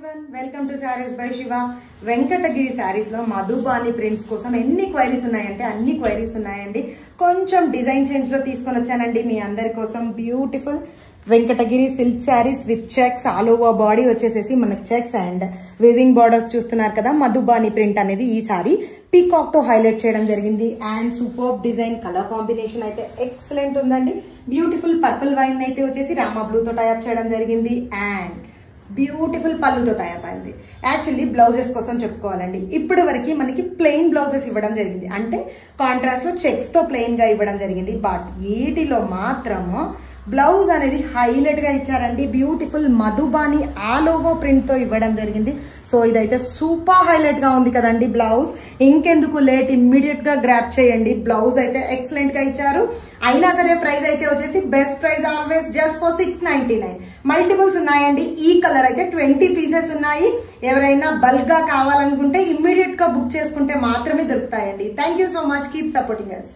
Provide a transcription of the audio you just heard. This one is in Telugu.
everyone, welcome to Sarees by Shiva. Venkatagiri saris లో మధుబాని ప్రింట్స్ కోసం ఎన్ని క్వైరీస్ ఉన్నాయంటే అన్ని క్వైరీస్ ఉన్నాయండి. కొంచెం డిజైన్ చేంజ్ లో తీసుకొని వచ్చానండి మీ అందరి కోసం. Beautiful Venkatagiri silk saris with checks, all over body వచ్చేసేసి మనకు చెక్స్ అండ్ వివింగ్ బార్డర్స్ చూస్తున్నారు కదా. మధుబాని ప్రింట్ అనేది ఈ సారీ పీకాక్ తో హైలైట్ చేయడం జరిగింది. And super design, colour combination అయితే ఎక్సలెంట్ ఉందండి. బ్యూటిఫుల్ పర్పుల్ వైన్ అయితే వచ్చేసి రామా బ్లూ తో టైప్ చేయడం జరిగింది. అండ్ బ్యూటిఫుల్ పళ్ళుతో టైప్ అయింది. యాక్చువల్లీ బ్లౌజెస్ కోసం చెప్పుకోవాలండి, ఇప్పటి వరకు మనకి ప్లెయిన్ బ్లౌజెస్ ఇవ్వడం జరిగింది, అంటే కాంట్రాస్ట్ లో చెక్స్ తో ప్లెయిన్ గా ఇవ్వడం జరిగింది. బట్ వీటిలో మాత్రము బ్లౌజ్ అనేది హైలైట్ గా ఇచ్చారండి. Beautiful Madhubani all over print తో ఇవ్వడం జరిగింది. సో ఇదైతే సూపర్ హైలైట్ గా ఉంది కదండి బ్లౌజ్. ఇంకెందుకు లేట్, ఇమ్మీడియట్ గా గ్రాప్ చేయండి. బ్లౌజ్ అయితే ఎక్సలెంట్ గా ఇచ్చారు. అయినా సరే ప్రైస్ అయితే వచ్చేసి best price always just for 699. Multiples ఉన్నాయండి. ఈ కలర్ అయితే 20 పీసెస్ ఉన్నాయి. ఎవరైనా బల్క్ గా కావాలనుకుంటే ఇమ్మీడియట్ గా బుక్ చేసుకుంటే మాత్రమే దొరుకుతాయండి. Thank you so much, keep supporting us.